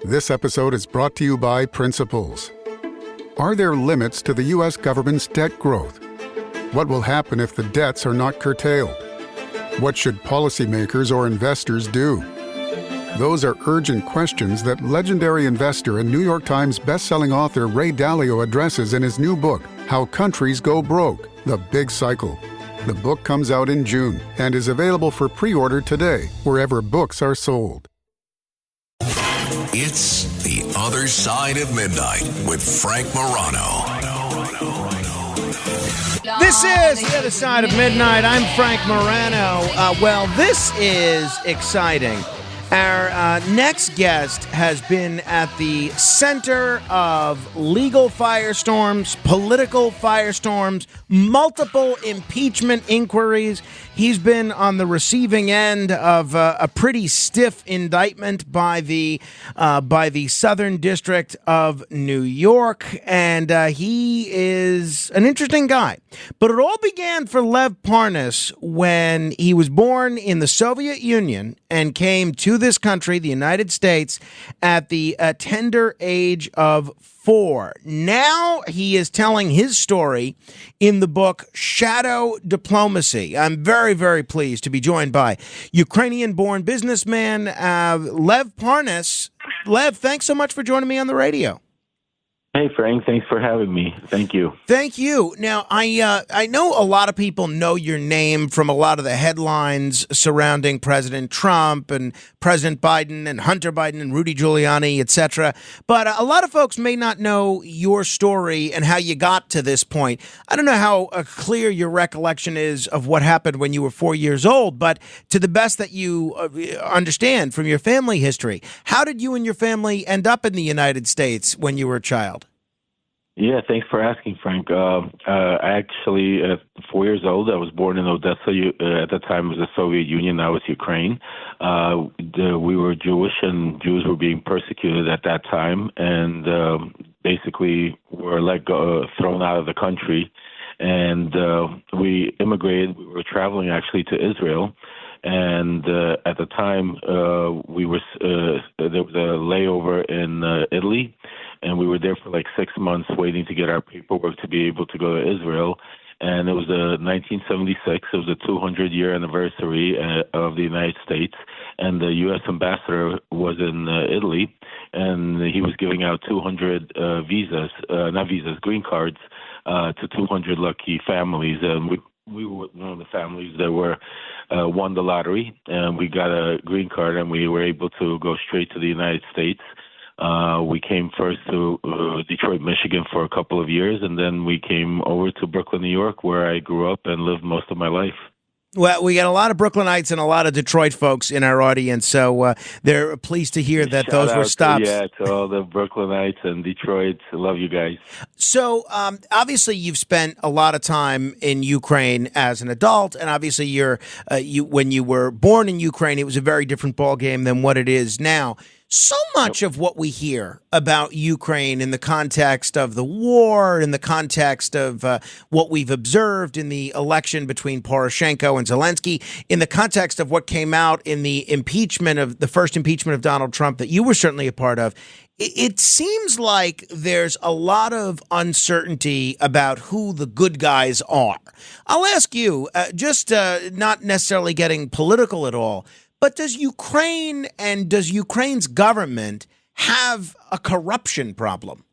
This episode is brought to you by Principles. Are there limits to the U.S. government's debt growth? What will happen if the debts are not curtailed? What should policymakers or investors do? Those are urgent questions that legendary investor and New York Times bestselling author Ray Dalio addresses in his new book, How Countries Go Broke: The Big Cycle. The book comes out in June and is available for pre-order today, wherever books are sold. It's The Other Side of Midnight with Frank Morano. This is The Other Side of Midnight. I'm Frank Morano. Well, this is exciting. Our next guest has been at the center of legal firestorms, political firestorms, multiple impeachment inquiries. He's been on the receiving end of a pretty stiff indictment by the Southern District of New York, and he is an interesting guy. But it all began for Lev Parnas when he was born in the Soviet Union and came to this country, the United States, at the tender age of 4. Now he is telling his story in the book Shadow Diplomacy. I'm very, very pleased to be joined by Ukrainian-born businessman Lev Parnas. Lev, thanks so much for joining me on the radio. Hey, Frank. Thanks for having me. Thank you. Thank you. Now, I know a lot of people know your name from a lot of the headlines surrounding President Trump and President Biden and Hunter Biden and Rudy Giuliani, etc. But a lot of folks may not know your story and how you got to this point. I don't know how clear your recollection is of what happened when you were 4 years old, but to the best that you understand from your family history, how did you and your family end up in the United States when you were a child? Yeah, thanks for asking, Frank. I actually, at 4 years old, I was born in Odessa. At the time, it was the Soviet Union. Now it's Ukraine. We were Jewish, and Jews were being persecuted at that time, and basically were thrown out of the country. And we immigrated. We were traveling actually to Israel. And at the time, there was a layover in Italy, and we were there for like 6 months waiting to get our paperwork to be able to go to Israel. And it was 1976. It was the 200-year anniversary of the United States, and the U.S. ambassador was in Italy, and he was giving out 200 green cards to 200 lucky families. And we were one of the families that won the lottery, and we got a green card, and we were able to go straight to the United States. We came first to Detroit, Michigan for a couple of years, and then we came over to Brooklyn, New York, where I grew up and lived most of my life. Well, we got a lot of Brooklynites and a lot of Detroit folks in our audience, so they're pleased to hear that those were stops. To all the Brooklynites and Detroit. Love you guys. So, obviously, you've spent a lot of time in Ukraine as an adult, and obviously, when you were born in Ukraine, it was a very different ballgame than what it is now. So much of what we hear about Ukraine in the context of the war, in the context of what we've observed in the election between Poroshenko and Zelensky, in the context of what came out in the first impeachment of Donald Trump that you were certainly a part of, it seems like there's a lot of uncertainty about who the good guys are. I'll ask you, not necessarily getting political at all, but does Ukraine's government have a corruption problem?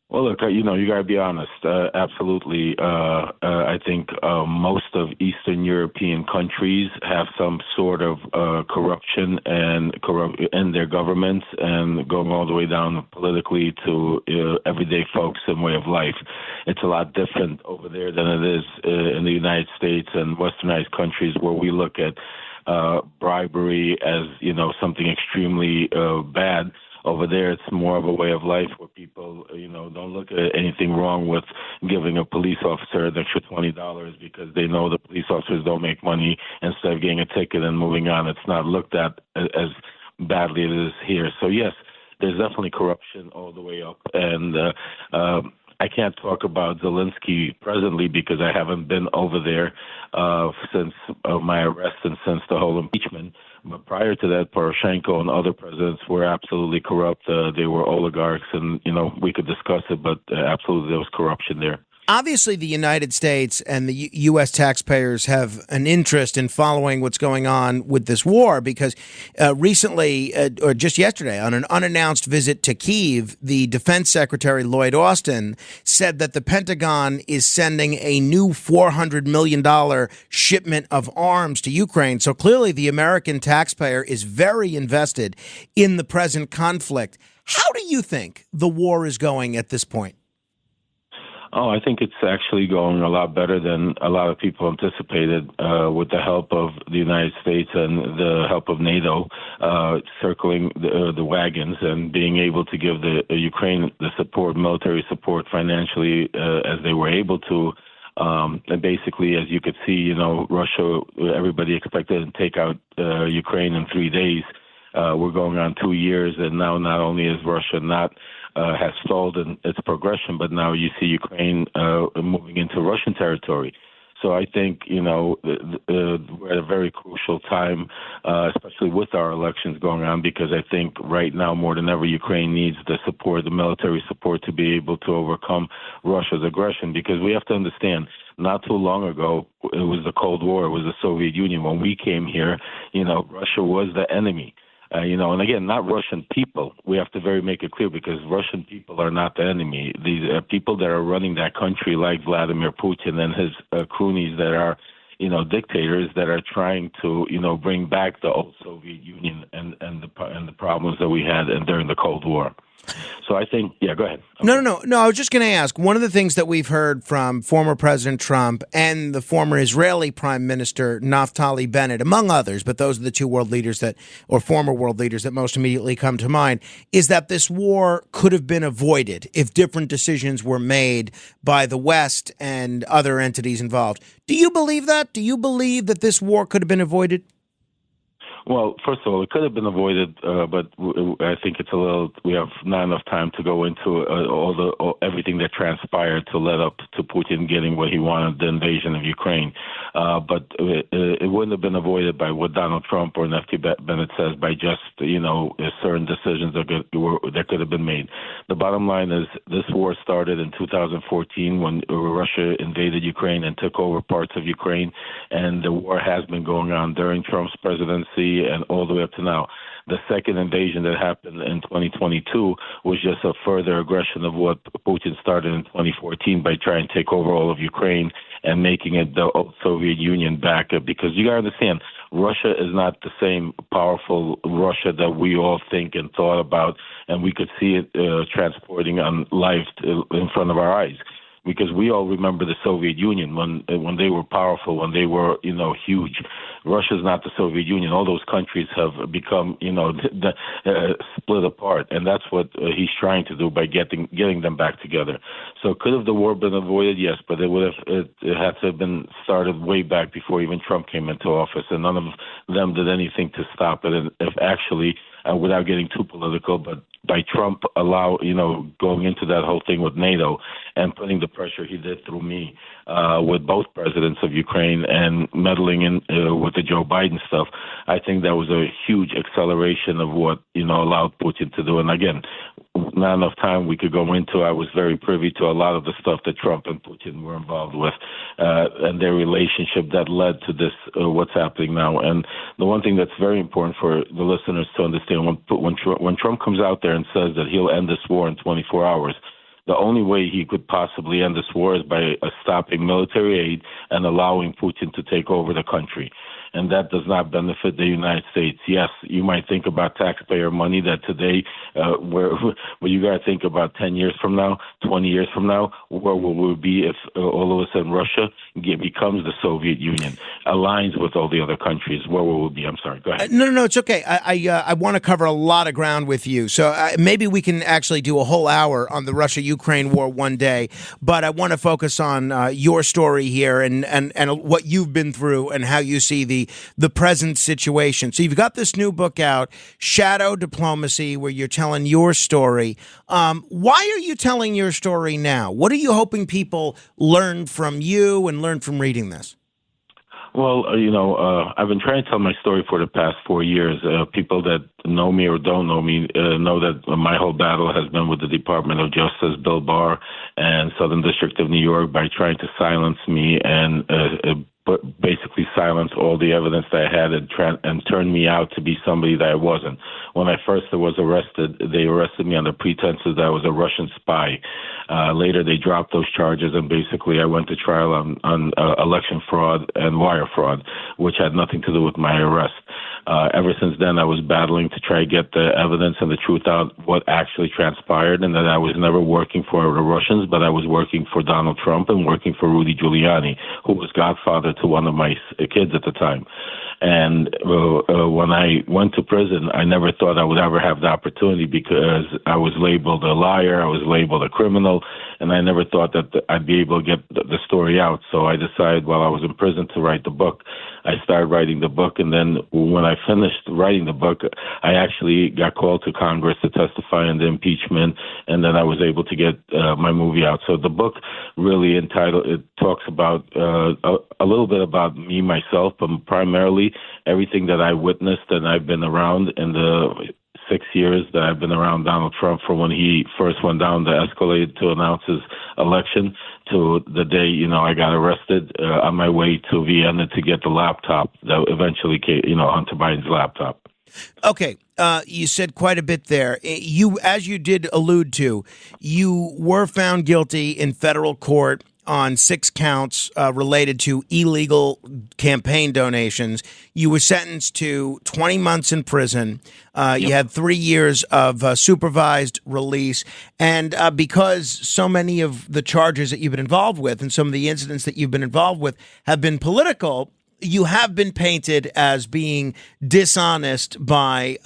Well, look, you got to be honest. Absolutely. I think most of Eastern European countries have some sort of corruption in their governments, and going all the way down politically to everyday folks and way of life. It's a lot different over there than it is in the United States and westernized countries, where we look at bribery as, something extremely bad. Over there, it's more of a way of life where people, don't look at anything wrong with giving a police officer an extra $20 because they know the police officers don't make money. Instead of getting a ticket and moving on, it's not looked at as badly as it is here. So, yes, there's definitely corruption all the way up. And I can't talk about Zelensky presently because I haven't been over there since my arrest and since the whole impeachment. But prior to that, Poroshenko and other presidents were absolutely corrupt. They were oligarchs, and we could discuss it, but absolutely there was corruption there. Obviously, the United States and the U.S. taxpayers have an interest in following what's going on with this war because recently, or just yesterday, on an unannounced visit to Kyiv, the Defense Secretary Lloyd Austin said that the Pentagon is sending a new $400 million shipment of arms to Ukraine. So clearly, the American taxpayer is very invested in the present conflict. How do you think the war is going at this point? Oh, I think it's actually going a lot better than a lot of people anticipated with the help of the United States and the help of NATO circling the wagons and being able to give the Ukraine the support, military support financially as they were able to. And basically, as you could see, Russia, everybody expected to take out Ukraine in 3 days. We're going on 2 years, and now not only is Russia not has stalled in its progression, but now you see Ukraine moving into Russian territory. So I think, we're at a very crucial time, especially with our elections going on, because I think right now more than ever, Ukraine needs the support, the military support to be able to overcome Russia's aggression. Because we have to understand, not too long ago, it was the Cold War, it was the Soviet Union. When we came here, Russia was the enemy. And again, not Russian people. We have to make it clear because Russian people are not the enemy. These are people that are running that country like Vladimir Putin and his cronies that are, dictators that are trying to, bring back the old Soviet Union and the problems that we had during the Cold War. So I think, go ahead. Okay. No. I was just going to ask, one of the things that we've heard from former President Trump and the former Israeli Prime Minister Naftali Bennett, among others, but those are the two former world leaders that most immediately come to mind, is that this war could have been avoided if different decisions were made by the West and other entities involved. Do you believe that? Do you believe that this war could have been avoided? Well, first of all, it could have been avoided, but I think we have not enough time to go into everything that transpired to lead up to Putin getting what he wanted, the invasion of Ukraine. But it wouldn't have been avoided by what Donald Trump or Naftali Bennett says by just, certain decisions that could have been made. The bottom line is this war started in 2014 when Russia invaded Ukraine and took over parts of Ukraine, and the war has been going on during Trump's presidency and all the way up to now. The second invasion that happened in 2022 was just a further aggression of what Putin started in 2014 by trying to take over all of Ukraine and making it the old Soviet Union back. Because you got to understand, Russia is not the same powerful Russia that we all think and thought about, and we could see it transporting on life in front of our eyes. Because we all remember the Soviet Union when they were powerful, when they were huge. Russia's not the Soviet Union. All those countries have become split apart, and that's what he's trying to do by getting them back together. So could have the war been avoided? Yes, but it had to have been started way back before even Trump came into office, and none of them did anything to stop it. And if actually, without getting too political, but by Trump going into that whole thing with NATO and putting the pressure he did through me with both presidents of Ukraine and meddling in with the Joe Biden stuff, I think that was a huge acceleration of what allowed Putin to do. And again, not enough time we could go into. I was very privy to a lot of the stuff that Trump and Putin were involved with and their relationship that led to this, what's happening now. And the one thing that's very important for the listeners to understand, when Trump comes out there and says that he'll end this war in 24 hours, the only way he could possibly end this war is by stopping military aid and allowing Putin to take over the country. And that does not benefit the United States. Yes, you might think about taxpayer money that today, where you got to think about 10 years from now, 20 years from now, where will we be if all of a sudden Russia becomes the Soviet Union, aligns with all the other countries? Where will we be? I'm sorry, go ahead. No, it's okay. I want to cover a lot of ground with you. So maybe we can actually do a whole hour on the Russia-Ukraine war one day. But I want to focus on your story here and what you've been through and how you see the present situation. So you've got this new book out, Shadow Diplomacy, where you're telling your story. Why are you telling your story now? What are you hoping people learn from you and learn from reading this? Well, I've been trying to tell my story for the past 4 years. People that know me or don't know me know that my whole battle has been with the Department of Justice, Bill Barr, and Southern District of New York by trying to silence me and basically silence all the evidence that I had and turn me out to be somebody that I wasn't. When I first was arrested, they arrested me on the pretenses that I was a Russian spy. Later, they dropped those charges, and basically I went to trial on election fraud and wire fraud, which had nothing to do with my arrest. Ever since then, I was battling to try to get the evidence and the truth out, what actually transpired, and that I was never working for the Russians, but I was working for Donald Trump and working for Rudy Giuliani, who was godfather to one of my kids at the time. And when I went to prison, I never thought I would ever have the opportunity because I was labeled a liar, I was labeled a criminal, and I never thought that I'd be able to get the story out. So I decided while I was in prison to write the book. I started writing the book, and then when I finished writing the book, I actually got called to Congress to testify in the impeachment, and then I was able to get my movie out. So the book really it talks about a little bit about me, myself, but primarily everything that I witnessed and I've been around in the 6 years that I've been around Donald Trump, from when he first went down the escalator to announce his election to the day, I got arrested on my way to Vienna to get the laptop that eventually came, Hunter Biden's laptop. Okay. You said quite a bit there. As you did allude to, you were found guilty in federal court on 6 counts related to illegal campaign donations. You were sentenced to 20 months in prison. You had 3 years of supervised release. And because so many of the charges that you've been involved with and some of the incidents that you've been involved with have been political, you have been painted as being dishonest by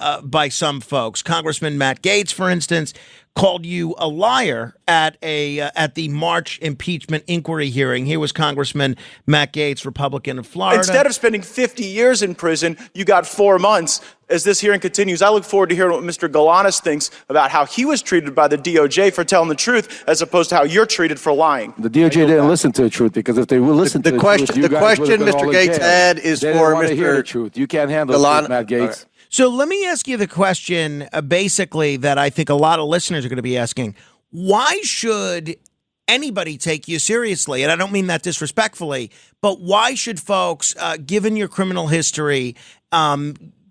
some folks. Congressman Matt Gaetz, for instance, called you a liar at the March impeachment inquiry hearing. Here was Congressman Matt Gaetz, Republican of Florida. Instead of spending 50 years in prison, you got 4 months. As this hearing continues, I look forward to hearing what Mr. Galanis thinks about how he was treated by the DOJ for telling the truth, as opposed to how you're treated for lying. The DOJ didn't listen to the truth, because if they would listen to the truth, the question Mr. Gaetz had is for Mr. Mr. The truth. You can't handle the truth, Matt Gaetz. So let me ask you the question, basically, that I think a lot of listeners are going to be asking. Why should anybody take you seriously? And I don't mean that disrespectfully, but why should folks, given your criminal history,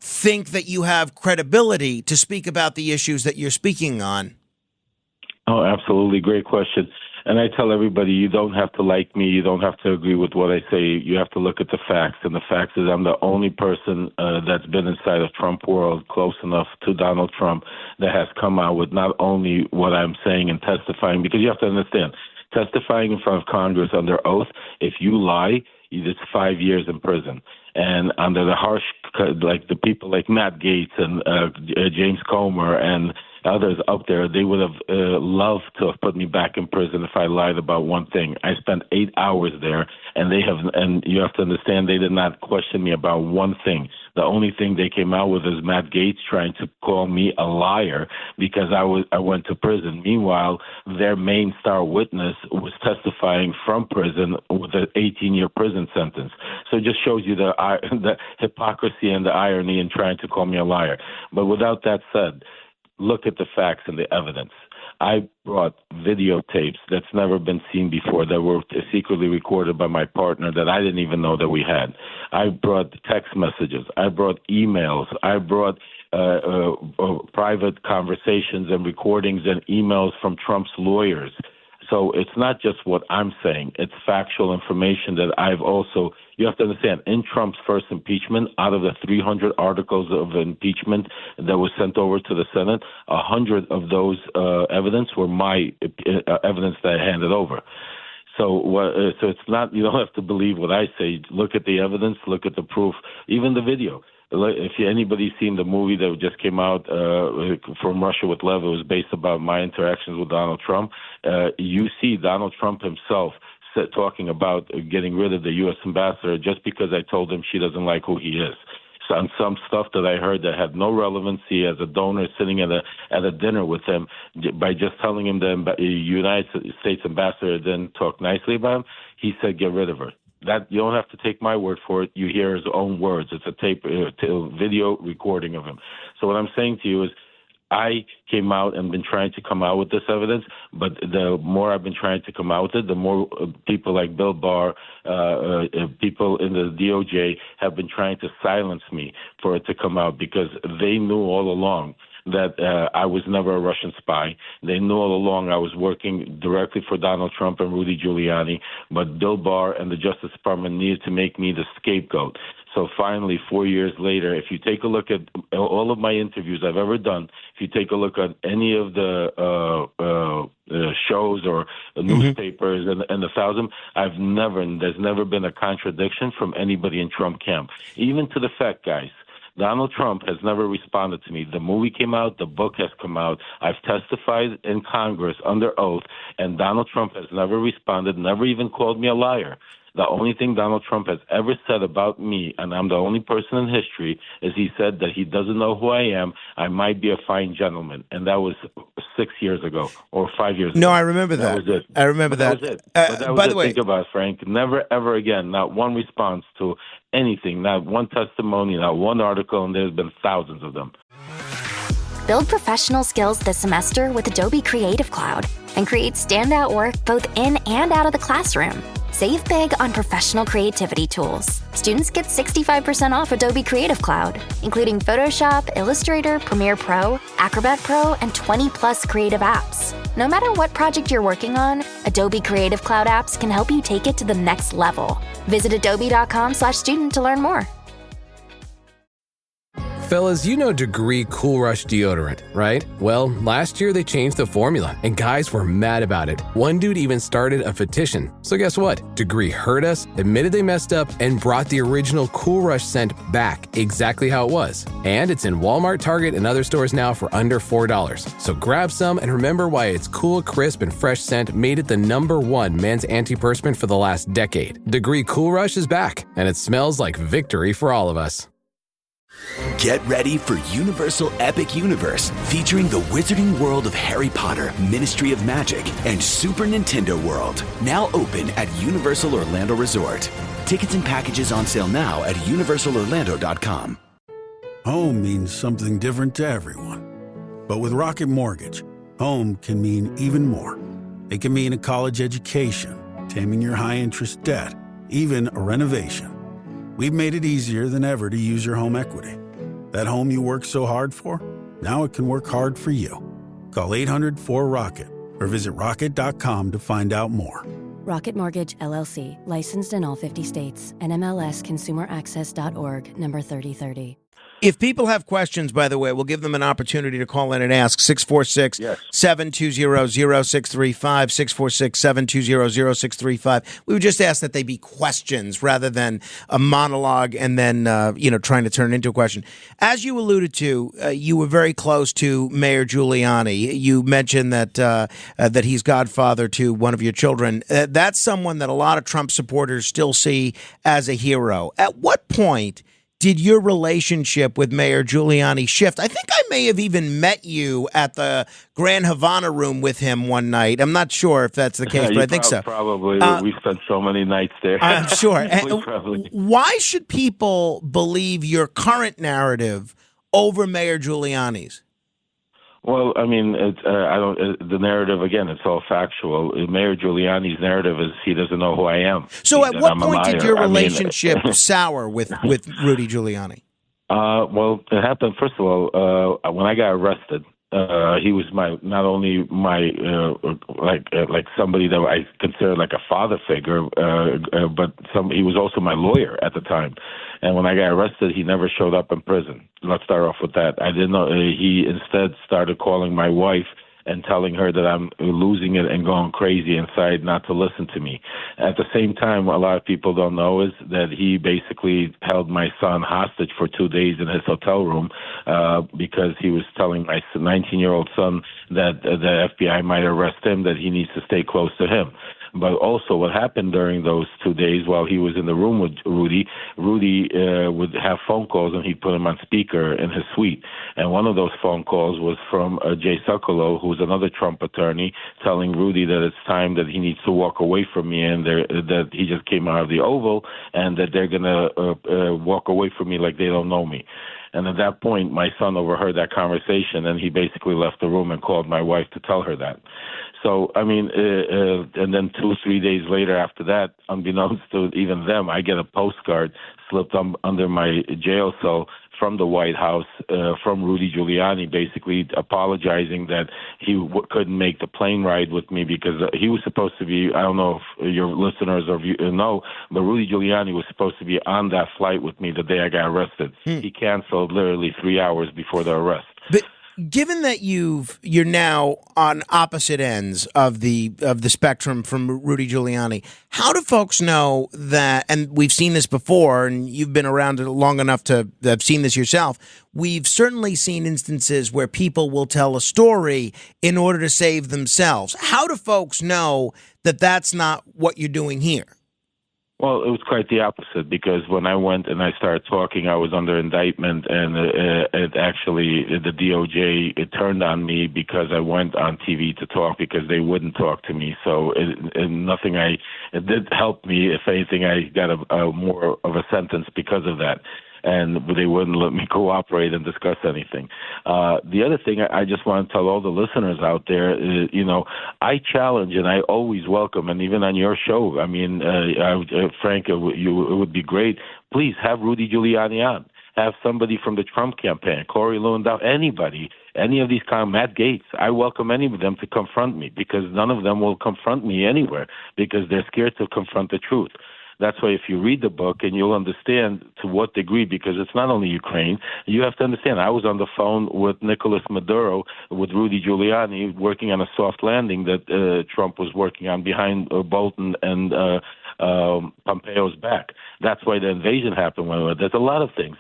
think that you have credibility to speak about the issues that you're speaking on? Oh, absolutely. Great question. And I tell everybody, you don't have to like me. You don't have to agree with what I say. You have to look at the facts. And the facts is I'm the only person that's been inside of Trump world close enough to Donald Trump that has come out with not only what I'm saying and testifying, because you have to understand, testifying in front of Congress under oath, if you lie, it's 5 years in prison. And under the harsh, like the people like Matt Gaetz and James Comer and others up there, they would have loved to have put me back in prison if I lied about one thing. I spent 8 hours there, and you have to understand, they did not question me about one thing. The only thing they came out with is Matt Gaetz trying to call me a liar because I went to prison. Meanwhile, their main star witness was testifying from prison with an 18-year prison sentence. So it just shows you the hypocrisy and the irony in trying to call me a liar. But without that said, look at the facts and the evidence. I brought videotapes that's never been seen before that were secretly recorded by my partner that I didn't even know that we had. I brought text messages. I brought emails. I brought private conversations and recordings and emails from Trump's lawyers. So it's not just what I'm saying. It's factual information that I've also, you have to understand, in Trump's first impeachment, out of the 300 articles of impeachment that was sent over to the Senate, 100 of those evidence were my evidence that I handed over. So it's not, you don't have to believe what I say. Look at the evidence, look at the proof, even the video. If anybody's seen the movie that just came out from Russia with Lev, it was based about my interactions with Donald Trump. You see Donald Trump himself talking about getting rid of the U.S. ambassador just because I told him she doesn't like who he is. So on some stuff that I heard that had no relevancy as a donor sitting at a dinner with him, by just telling him the United States ambassador didn't talk nicely about him, he said, get rid of her. That you don't have to take my word for it. You hear his own words. It's a video recording of him. So what I'm saying to you is, I came out and been trying to come out with this evidence, but the more I've been trying to come out with it, the more people like Bill Barr, people in the DOJ have been trying to silence me for it to come out, because they knew all along that I was never a Russian spy. They knew all along I was working directly for Donald Trump and Rudy Giuliani, but Bill Barr and the Justice Department needed to make me the scapegoat. So finally, 4 years later, if you take a look at all of my interviews I've ever done, if you take a look at any of the shows or newspapers and the thousands, there's never been a contradiction from anybody in Trump camp. Even to the fact, guys, Donald Trump has never responded to me. The movie came out. The book has come out. I've testified in Congress under oath, and Donald Trump has never responded, never even called me a liar. The only thing Donald Trump has ever said about me, and I'm the only person in history, is he said that he doesn't know who I am. I might be a fine gentleman. And that was 6 years ago or 5 years ago. No, I remember that. That was it. I remember that. That was it. But that was by it. the way, Think about it, Frank. Never, ever again, not one response to anything, not one testimony, not one article, and there's been thousands of them. Build professional skills this semester with Adobe Creative Cloud and create standout work both in and out of the classroom. Save big on professional creativity tools. Students get 65% off Adobe Creative Cloud, including Photoshop, Illustrator, Premiere Pro, Acrobat Pro, and 20+ creative apps. No matter what project you're working on, Adobe Creative Cloud apps can help you take it to the next level. Visit adobe.com/student to learn more. Fellas, you know Degree Cool Rush deodorant, right? Well, last year they changed the formula, and guys were mad about it. One dude even started a petition. So guess what? Degree heard us, admitted they messed up, and brought the original Cool Rush scent back exactly how it was. And it's in Walmart, Target, and other stores now for under $4. So grab some and remember why its cool, crisp, and fresh scent made it the #1 men's antiperspirant for the last decade. Degree Cool Rush is back, and it smells like victory for all of us. Get ready for Universal Epic Universe, featuring the wizarding world of Harry Potter, Ministry of Magic, and Super Nintendo World. Now open at Universal Orlando Resort. Tickets and packages on sale now at universalorlando.com. Home means something different to everyone. But with Rocket Mortgage, home can mean even more. It can mean a college education, taming your high-interest debt, even a renovation. We've made it easier than ever to use your home equity. That home you worked so hard for, now it can work hard for you. Call 800-4ROCKET or visit rocket.com to find out more. Rocket Mortgage, LLC, licensed in all 50 states. NMLSconsumeraccess.org, number 3030. If people have questions, by the way, we'll give them an opportunity to call in and ask. 646-720-0635, 646-720-0635. We would just ask that they be questions rather than a monologue and then, trying to turn it into a question. As you alluded to, you were very close to Mayor Giuliani. You mentioned that he's godfather to one of your children. That's someone that a lot of Trump supporters still see as a hero. At what point did your relationship with Mayor Giuliani shift? I think I may have even met you at the Grand Havana room with him one night. I'm not sure if that's the case, but I think so. Probably. We spent so many nights there. I'm sure. Why should people believe your current narrative over Mayor Giuliani's? Well, I mean, the narrative, again, it's all factual. Mayor Giuliani's narrative is he doesn't know who I am. So at what point did your relationship sour with Rudy Giuliani? Well, it happened, first of all, when I got arrested. He was not only my like somebody that I consider like a father figure, but he was also my lawyer at the time. And when I got arrested, he never showed up in prison. Let's start off with that. I didn't know. He instead started calling my wife and telling her that I'm losing it and going crazy inside, not to listen to me. At the same time, a lot of people don't know is that he basically held my son hostage for 2 days in his hotel room because he was telling my 19-year-old son that the FBI might arrest him, that he needs to stay close to him. But also what happened during those 2 days while he was in the room with Rudy would have phone calls and he'd put them on speaker in his suite. And one of those phone calls was from Jay Sekulow, who's another Trump attorney, telling Rudy that it's time that he needs to walk away from me and that he just came out of the Oval and that they're going to walk away from me like they don't know me. And at that point, my son overheard that conversation, and he basically left the room and called my wife to tell her that. So, I mean, and then 2-3 days later after that, unbeknownst to even them, I get a postcard slipped under my jail cell from the White House, from Rudy Giuliani, basically apologizing that he couldn't make the plane ride with me because he was supposed to be, I don't know if your listeners or you know, but Rudy Giuliani was supposed to be on that flight with me the day I got arrested. He canceled literally 3 hours before the arrest. But given that you're now on opposite ends of the spectrum from Rudy Giuliani, how do folks know that? And we've seen this before, and you've been around long enough to have seen this yourself. We've certainly seen instances where people will tell a story in order to save themselves. How do folks know that that's not what you're doing here? Well, it was quite the opposite because when I went and I started talking, I was under indictment, and the DOJ turned on me because I went on TV to talk because they wouldn't talk to me. So it did help me. If anything, I got a more of a sentence because of that. And they wouldn't let me cooperate and discuss anything. The other thing I just want to tell all the listeners out there, I challenge and I always welcome, and even on your show, I mean, Frank, it would be great. Please have Rudy Giuliani on. Have somebody from the Trump campaign, Corey Lewandowski, anybody, any of these Matt Gaetz. I welcome any of them to confront me because none of them will confront me anywhere because they're scared to confront the truth. That's why if you read the book and you'll understand to what degree, because it's not only Ukraine, you have to understand. I was on the phone with Nicolas Maduro, with Rudy Giuliani, working on a soft landing that Trump was working on behind Bolton and Pompeo's back. That's why the invasion happened. There's a lot of things.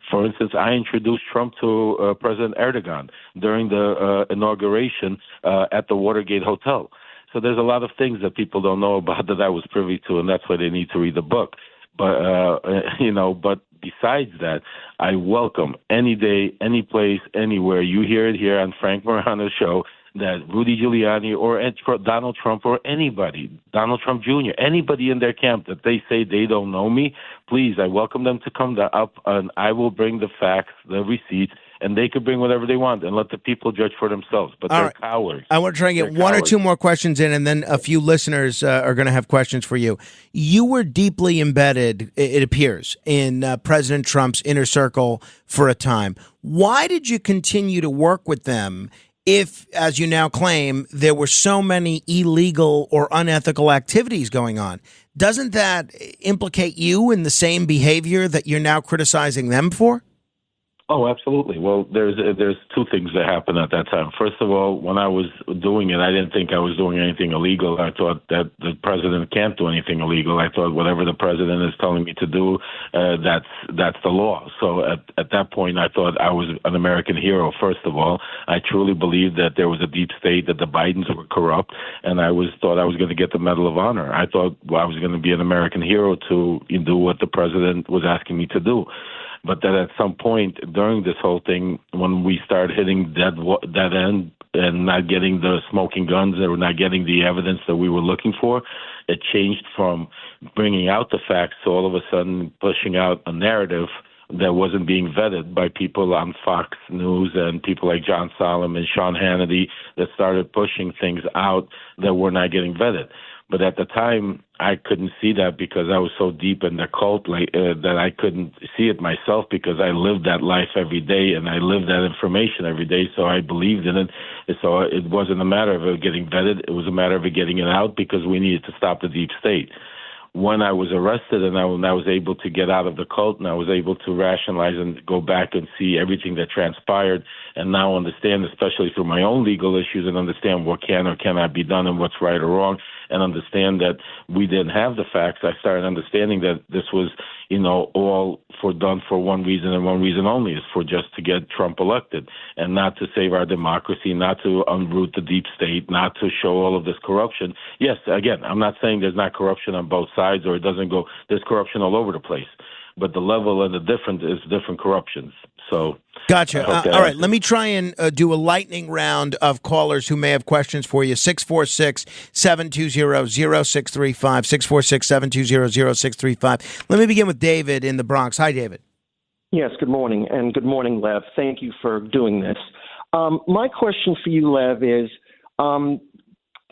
For instance, I introduced Trump to President Erdogan during the inauguration at the Watergate Hotel. So there's a lot of things that people don't know about that I was privy to, and that's why they need to read the book. But, but besides that, I welcome any day, any place, anywhere. You hear it here on Frank Morano's show that Rudy Giuliani or Donald Trump or anybody, Donald Trump Jr., anybody in their camp that they say they don't know me, please, I welcome them to come up, and I will bring the facts, the receipts, and they could bring whatever they want and let the people judge for themselves. But they're cowards. I want to try and get one or two more questions in, and then a few listeners are going to have questions for you. You were deeply embedded, it appears, in President Trump's inner circle for a time. Why did you continue to work with them if, as you now claim, there were so many illegal or unethical activities going on? Doesn't that implicate you in the same behavior that you're now criticizing them for? Oh, absolutely. Well, there's two things that happened at that time. First of all, when I was doing it, I didn't think I was doing anything illegal. I thought that the president can't do anything illegal. I thought whatever the president is telling me to do, that's the law. So at that point, I thought I was an American hero. First of all, I truly believed that there was a deep state, that the Bidens were corrupt, and I thought I was going to get the Medal of Honor. I thought I was going to be an American hero to do what the president was asking me to do. But then at some point during this whole thing, when we started hitting that end and not getting the smoking guns or not getting the evidence that we were looking for, it changed from bringing out the facts to all of a sudden pushing out a narrative that wasn't being vetted by people on Fox News and people like John Solomon, Sean Hannity, that started pushing things out that were not getting vetted. But at the time, I couldn't see that because I was so deep in the cult that I couldn't see it myself because I lived that life every day and I lived that information every day. So I believed in it. So it wasn't a matter of it getting vetted. It was a matter of it getting it out because we needed to stop the deep state. When I was arrested and I was able to get out of the cult and I was able to rationalize and go back and see everything that transpired and now understand, especially through my own legal issues, and understand what can or cannot be done and what's right or wrong, and understand that we didn't have the facts, I started understanding that this was, all done for one reason and one reason only, is for just to get Trump elected and not to save our democracy, not to unroot the deep state, not to show all of this corruption. Yes, again, I'm not saying there's not corruption on both sides or it doesn't go, there's corruption all over the place. But the level and the difference is different corruptions. So, gotcha. All right, let me try and do a lightning round of callers who may have questions for you. 646-720-0635. 646-720-0635. Let me begin with David in the Bronx. Hi, David. Yes, good morning. And good morning, Lev. Thank you for doing this. My question for you, Lev, is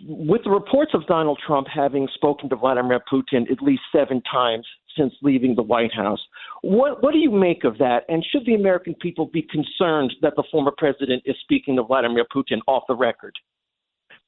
with the reports of Donald Trump having spoken to Vladimir Putin at least 7 times since leaving the White House, what do you make of that? And should the American people be concerned that the former president is speaking to Vladimir Putin off the record?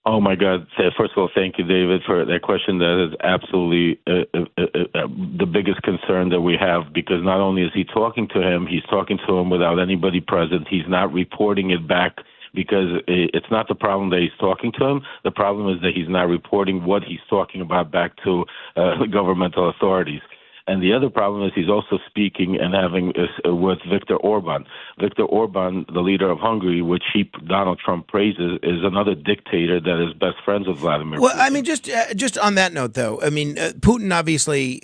Oh, my God. First of all, thank you, David, for that question. That is absolutely the biggest concern that we have, because not only is he talking to him, he's talking to him without anybody present. He's not reporting it back, because it's not the problem that he's talking to him. The problem is that he's not reporting what he's talking about back to the governmental authorities. And the other problem is he's also speaking and having with Viktor Orban. Viktor Orban, the leader of Hungary, which Donald Trump praises, is another dictator that is best friends with Vladimir Putin. Well, I mean, just on that note, though, I mean, Putin, obviously,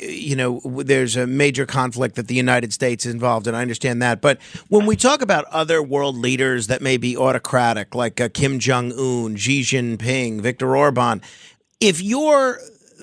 there's a major conflict that the United States is involved in. I understand that. But when we talk about other world leaders that may be autocratic, like Kim Jong-un, Xi Jinping, Viktor Orban, if you're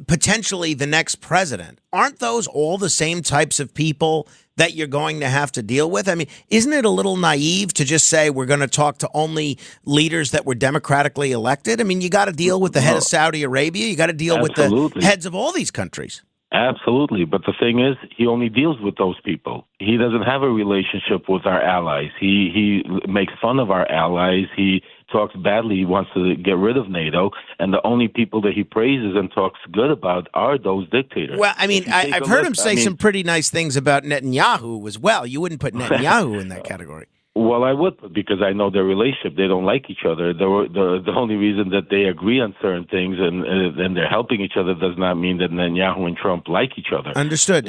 potentially the next president, aren't those all the same types of people that you're going to have to deal with? I mean, isn't it a little naive to just say we're going to talk to only leaders that were democratically elected? I mean, you got to deal with the head of Saudi Arabia. You got to deal with the heads of all these countries. Absolutely. But the thing is, he only deals with those people. He doesn't have a relationship with our allies. He makes fun of our allies. He talks badly. He wants to get rid of NATO. And the only people that he praises and talks good about are those dictators. Well, I mean, I've heard him say some pretty nice things about Netanyahu as well. You wouldn't put Netanyahu in that category. Well, I would, because I know their relationship. They don't like each other. The only reason that they agree on certain things and they're helping each other does not mean that Netanyahu and Trump like each other. Understood.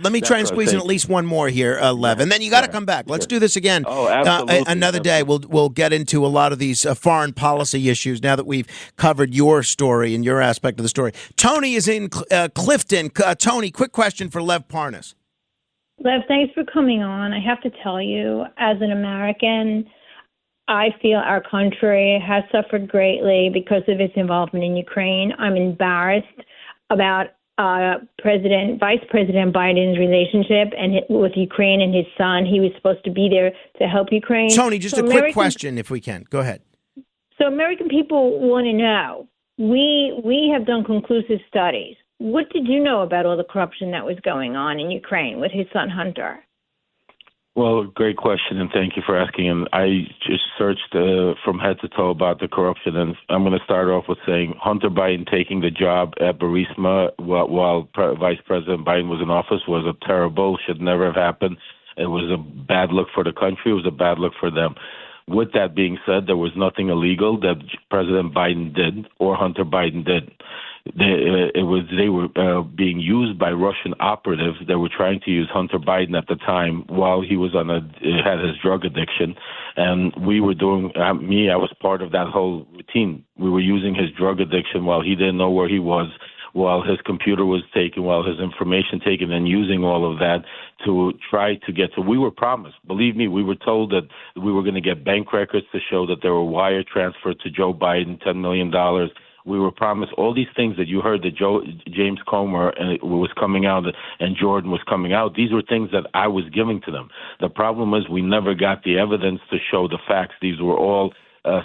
Let me try and squeeze in at least one more here, Lev, and then you got to come back. Let's do this again. Oh, absolutely. Another day. We'll get into a lot of these foreign policy issues now that we've covered your story and your aspect of the story. Tony is in Clifton. Tony, quick question for Lev Parnas. Lev, thanks for coming on. I have to tell you, as an American, I feel our country has suffered greatly because of its involvement in Ukraine. I'm embarrassed about Vice President Biden's relationship with Ukraine and his son. He was supposed to be there to help Ukraine. Tony, just a quick question, if we can. Go ahead. So American people want to know. We have done conclusive studies. What did you know about all the corruption that was going on in Ukraine with his son Hunter? Well, great question, and thank you for asking. And I just searched from head to toe about the corruption, and I'm going to start off with saying Hunter Biden taking the job at Burisma while Vice President Biden was in office was a terrible, should never have happened. It was a bad look for the country. It was a bad look for them. With that being said, there was nothing illegal that President Biden did or Hunter Biden did. They were being used by Russian operatives that were trying to use Hunter Biden at the time while he was had his drug addiction, and we were doing. I was part of that whole routine. We were using his drug addiction while he didn't know where he was, while his computer was taken, while his information taken, and using all of that to try to get to. We were promised. Believe me, we were told that we were going to get bank records to show that there were wire transfers to Joe Biden, $10 million. We were promised all these things that you heard that James Comer was coming out and Jordan was coming out. These were things that I was giving to them. The problem is we never got the evidence to show the facts. These were all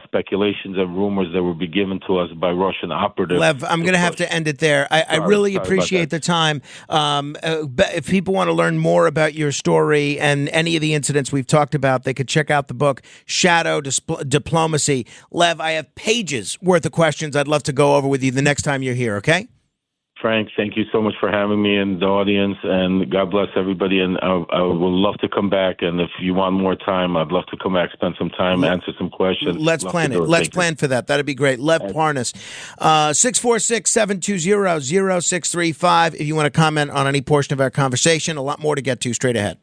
speculations and rumors that would be given to us by Russian operatives. Lev, I'm going to have to end it there. I really appreciate the time. If people want to learn more about your story and any of the incidents we've talked about, they could check out the book, Shadow Diplomacy. Lev, I have pages worth of questions I'd love to go over with you the next time you're here, okay? Frank, thank you so much for having me in the audience, and God bless everybody. And I would love to come back. And if you want more time, I'd love to come back, spend some time, answer some questions. Let's plan it. Let's plan for that. That'd be great. Lev Parnas, 646-720-0635. If you want to comment on any portion of our conversation, a lot more to get to straight ahead.